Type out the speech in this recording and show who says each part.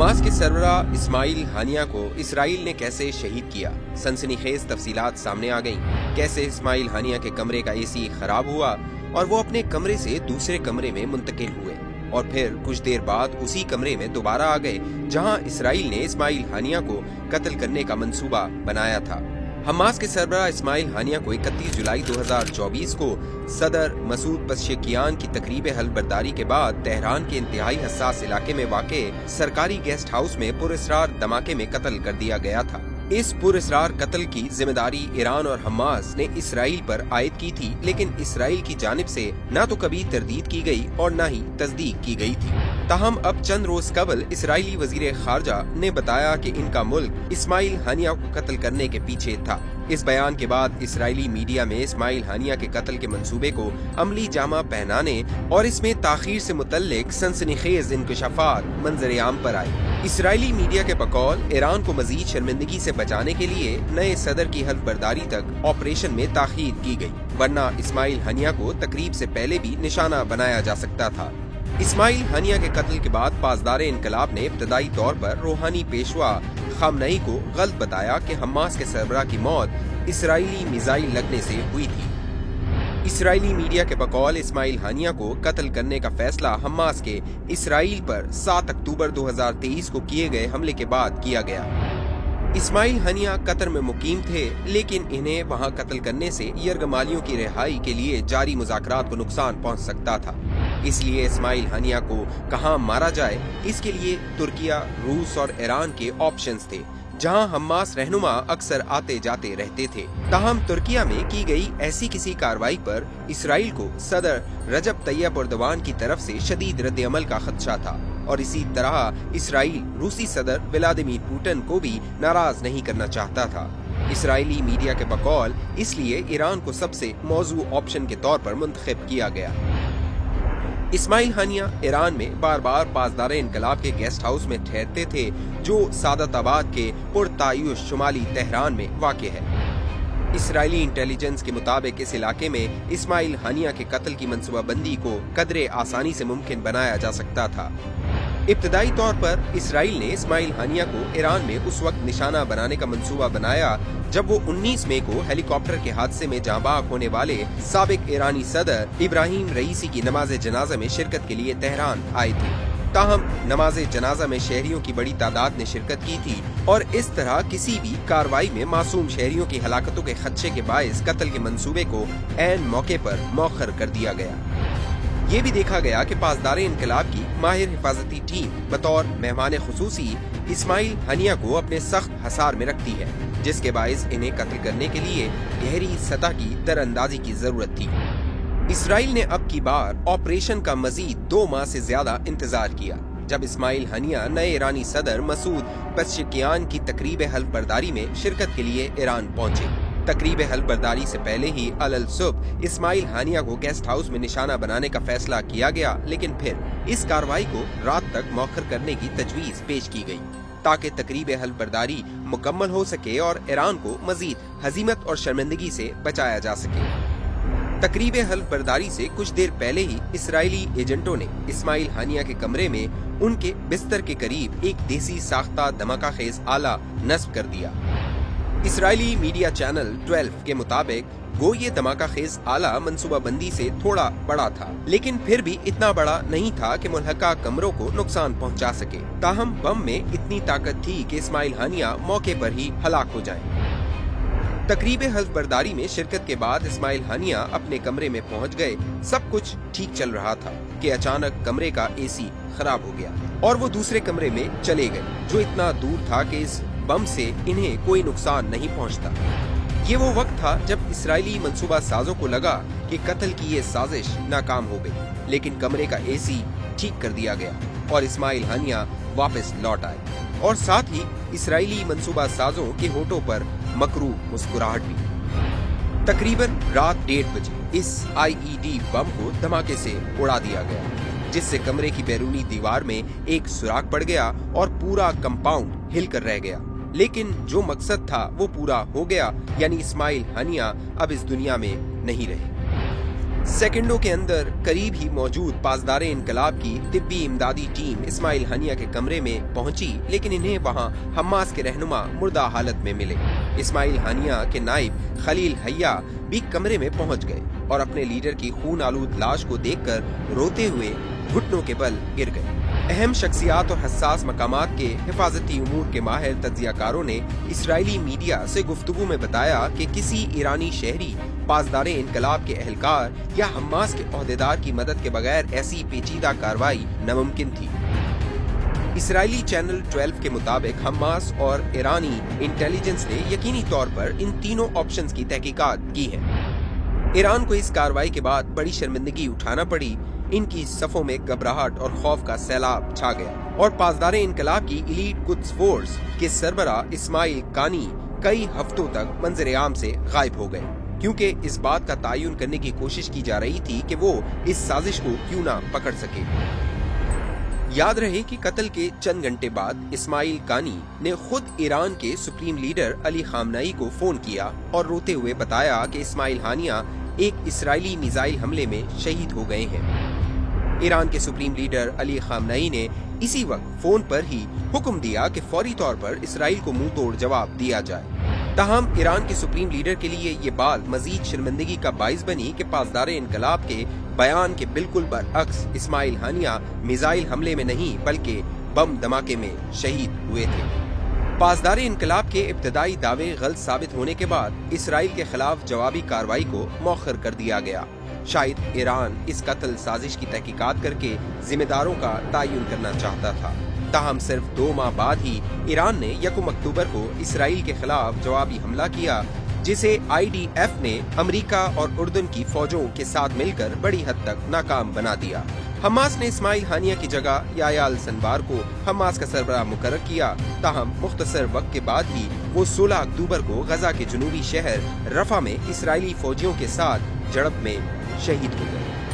Speaker 1: Hamas के सरबराह इस्माइल हानिया को Israel ने कैसे शहीद किया, सनसनीखेज तफसीलात सामने आ गईं। कैसे इस्माइल हानिया के कमरे का एसी खराब हुआ और वो अपने कमरे से दूसरे कमरे में मुंतकिल हुए और फिर कुछ देर बाद उसी कमरे में दोबारा आ गए जहां इसराइल ने इस्माइल हानिया को कत्ल करने का मंसूबा बनाया था। हमास के सरबराह इस्माइल हानिया को 31 जुलाई 2024 को सदर मसूद पज़ेश्कियान की तकरीब हल्फबर्दारी के बाद तेहरान के इंतहाई हसास इलाके में वाक़े सरकारी गेस्ट हाउस में पुरअसरार धमाके में कत्ल कर दिया गया था। इस पुरअसरार कत्ल की जिम्मेदारी ईरान और हमास ने इसराइल पर आयद की थी, लेकिन इसराइल की जानिब से न तो कभी तरदीद की गई और न ही तस्दीक की गई थी। ताहम अब चंद रोज कबल इसराइली वजीर खारजा ने बताया कि इनका मुल्क इस्माइल हानिया को कत्ल करने के पीछे था। इस बयान के बाद इसराइली मीडिया में इस्माइल हानिया के कत्ल के मंसूबे को अमली जामा पहनाने और इसमें ताखीर से मुतल्लिक सनसनीखेज इंकशाफात मंजर आम पर आए। इसराइली मीडिया के बकौल ईरान को मजीद शर्मिंदगी से बचाने के लिए नए सदर की हल्फबर्दारी तक ऑपरेशन में ताखीर की गई, वरना इस्माइल हानिया को तकरीब से पहले भी निशाना बनाया जा सकता था। इस्माइल हानिया के कत्ल के बाद पासदार इनकलाब ने इब्तदाई तौर पर रूहानी पेशवा खामनई को गलत बताया कि हमास के सरबराह की मौत इसराइली मिसाइल लगने से हुई थी। इसराइली मीडिया के बकौल इस्माइल हानिया को कत्ल करने का फैसला हमास के इसराइल पर 7 अक्टूबर 2023 को किए गए हमले के बाद किया गया। इस्माइल हानिया कतर में मुकीम थे, लेकिन इन्हें वहां कत्ल करने से यरगमालियों की रिहाई के लिए जारी मुज़ाकरात को नुकसान पहुंच सकता था। इसलिए इस्माइल हानिया को कहां मारा जाए, इसके लिए तुर्किया, रूस और ईरान के ऑप्शंस थे, जहां हमास रहनुमा अक्सर आते जाते रहते थे। ताहम तुर्किया में की गई ऐसी किसी कार्रवाई पर इसराइल को सदर रजब तैयब एर्दोगान की तरफ से शदीद रद्द अमल का खदशा था और इसी तरह इसराइल रूसी सदर व्लादिमीर पुतिन को भी नाराज नहीं करना चाहता था। इसराइली मीडिया के बकौल इसलिए ईरान को सबसे मौजू ऑप्शन के तौर पर मुंतखब किया गया। इस्माइल हानिया ईरान में बार बार पासदार इनकलाब के गेस्ट हाउस में ठहरते थे, जो सादताबाद के पुरतायुश शुमाली तेहरान में वाक़े है। इसराइली इंटेलिजेंस के मुताबिक इस इलाके में इस्माइल हानिया के कत्ल की मंसूबाबंदी को कदरे आसानी से मुमकिन बनाया जा सकता था। इब्तदाई तौर पर इसराइल ने इस्माइल हानिया को ईरान में उस वक्त निशाना बनाने का मंसूबा बनाया जब वो 19 मई को हेलीकॉप्टर के हादसे में जांबाग होने वाले साबिक ईरानी सदर इब्राहिम रईसी की नमाज जनाजा में शिरकत के लिए तेहरान आए थे। ताहम नमाज जनाजा में शहरियों की बड़ी तादाद ने शिरकत की थी और इस तरह किसी भी कार्रवाई में मासूम शहरियों की हलाकतों के खदशे के बायस कत्ल के मंसूबे को ऐन मौके पर मौखर कर दिया गया। ये भी देखा गया कि पासदार इनकलाब की माहिर हिफाजती टीम बतौर मेहमान खुसूसी इस्माइल हानिया को अपने सख्त हसार में रखती है, जिसके बायस इन्हें कत्ल करने के लिए गहरी सतह की दरअंदाजी की जरूरत थी। इसराइल ने अब की बार ऑपरेशन का मजीद 2 माह से ज्यादा इंतजार किया, जब इस्माइल हानिया नए ईरानी सदर मसूद पज़ेश्कियान की तकरीब हल्फबर्दारी में शिरकत के लिए ईरान पहुंचे। तकरीब हल्फबर्दारी से पहले ही अलल सुबह इस्माइल हानिया को गेस्ट हाउस में निशाना बनाने का फैसला किया गया, लेकिन फिर इस कार्रवाई को रात तक मौखर करने की तजवीज पेश की गई ताकि तकरीब हल्फबर्दारी मुकम्मल हो सके और ईरान को मजीद हजीमत और शर्मिंदगी से बचाया जा सके। तकरीब हल्फबर्दारी से कुछ देर पहले ही इसराइली एजेंटों ने इस्माइल हानिया के कमरे में उनके बिस्तर के करीब एक देसी साख्ता धमाका-खेज आला नस्ब कर दिया। इसराइली मीडिया चैनल 12 के मुताबिक वो ये धमाका-खेज आला मंसूबाबंदी से थोड़ा बड़ा था, लेकिन फिर भी इतना बड़ा नहीं था कि मुल्हका कमरों को नुकसान पहुंचा सके। ताहम बम में इतनी ताकत थी कि इस्माइल हानिया मौके पर ही हलाक हो जाएं। तकरीब हल्फबर्दारी में शिरकत के बाद इस्माइल हानिया अपने कमरे में पहुंच गए। सब कुछ ठीक चल रहा था कि अचानक कमरे का एसी खराब हो गया और वो दूसरे कमरे में चले गए, जो इतना दूर था कि इस बम से इन्हें कोई नुकसान नहीं पहुंचता। ये वो वक्त था जब इसराइली मंसूबा साजों को लगा कि कत्ल की ये साजिश नाकाम हो गई, लेकिन कमरे का एसी ठीक कर दिया गया और इस्माइल हानिया वापस लौट आए और साथ ही इसराइली मंसूबा साजों के होठों पर मकरू मुस्कुराहट भी। तकरीबन रात 1:30 बजे इस आईईडी बम को धमाके से उड़ा दिया गया, जिससे कमरे की बैरूनी दीवार में एक सुराख पड़ गया और पूरा कंपाउंड हिलकर रह गया। लेकिन जो मकसद था वो पूरा हो गया, यानी इस्माइल हानिया अब इस दुनिया में नहीं रहे। सेकंडों के अंदर करीब ही मौजूद पासदारे इनकलाब की तिब्बी इमदादी टीम इस्माइल हानिया के कमरे में पहुंची, लेकिन इन्हें वहां हमास के रहनुमा मुर्दा हालत में मिले। इस्माइल हानिया के नाइब खलील हैया भी कमरे में पहुंच गए और अपने लीडर की खून आलूद लाश को देखकर रोते हुए घुटनों के बल गिर गए। अहम शख्सियात और हसास मकामात के हिफाजती उमूर के माहिर तज्जियाकारों ने इसराइली मीडिया से गुफ्तगू में बताया कि किसी ईरानी शहरी, पासदारे इनकलाब के एहलकार या हमास के ओहदेदार की मदद के बगैर ऐसी पेचीदा कार्रवाई नामुमकिन थी। इसराइली चैनल 12 के मुताबिक हमास और ईरानी इंटेलिजेंस ने यकीनी तौर पर इन तीनों ऑप्शंस की तहकीकात की है। ईरान को इस कार्रवाई के बाद बड़ी शर्मिंदगी उठाना पड़ी। इनकी सफों में घबराहट और खौफ का सैलाब छा गया और पासदारे इनकलाब की इलीट कुद्स फोर्स के सरबरा इस्माइल कानी कई हफ्तों तक मंजर आम से गायब हो गए, क्योंकि इस बात का तयन करने की कोशिश की जा रही थी कि वो इस साजिश को क्यों ना पकड़ सके। याद रहे कि कत्ल के चंद घंटे बाद इस्माइल कानी ने खुद ईरान के सुप्रीम लीडर अली खामनेई को फोन किया और रोते हुए बताया कि इस्माइल हानिया एक इसराइली मिसाइल हमले में शहीद हो गए हैं। ईरान के सुप्रीम लीडर अली खामनेई ने इसी वक्त फोन पर ही हुक्म दिया कि फौरी तौर पर इसराइल को मुंह तोड़ जवाब दिया जाए। ताहम ईरान के सुप्रीम लीडर के लिए ये बात मजीद शर्मिंदगी का बाइस बनी कि पासदारे इनकलाब के बयान के बिल्कुल बरअक्स इस्माइल हानिया मिसाइल हमले में नहीं बल्कि बम धमाके में शहीद हुए थे। पासदारे इनकलाब के इब्तदाई दावे गलत साबित होने के बाद इसराइल के खिलाफ जवाबी कार्रवाई को मौखर कर दिया गया। शायद ईरान इस कत्ल साजिश की तहकीकात करके जिम्मेदारों का तयन करना चाहता था। ताहम सिर्फ 2 माह बाद ही ईरान ने 1 अक्टूबर को इसराइल के खिलाफ जवाबी हमला किया, जिसे IDF ने अमेरिका और उर्दन की फौजों के साथ मिलकर बड़ी हद तक नाकाम बना दिया। हमास ने इस्माइल हानिया की जगह याह्या अल-सिनवार को हमास का सरबराह मुकर्रर किया। ताहम मुख्तसर वक्त के बाद ही वो 16 अक्टूबर को गजा के जनूबी शहर रफा में इसराइली फौजियों के साथ झड़प में शहीद हो गए।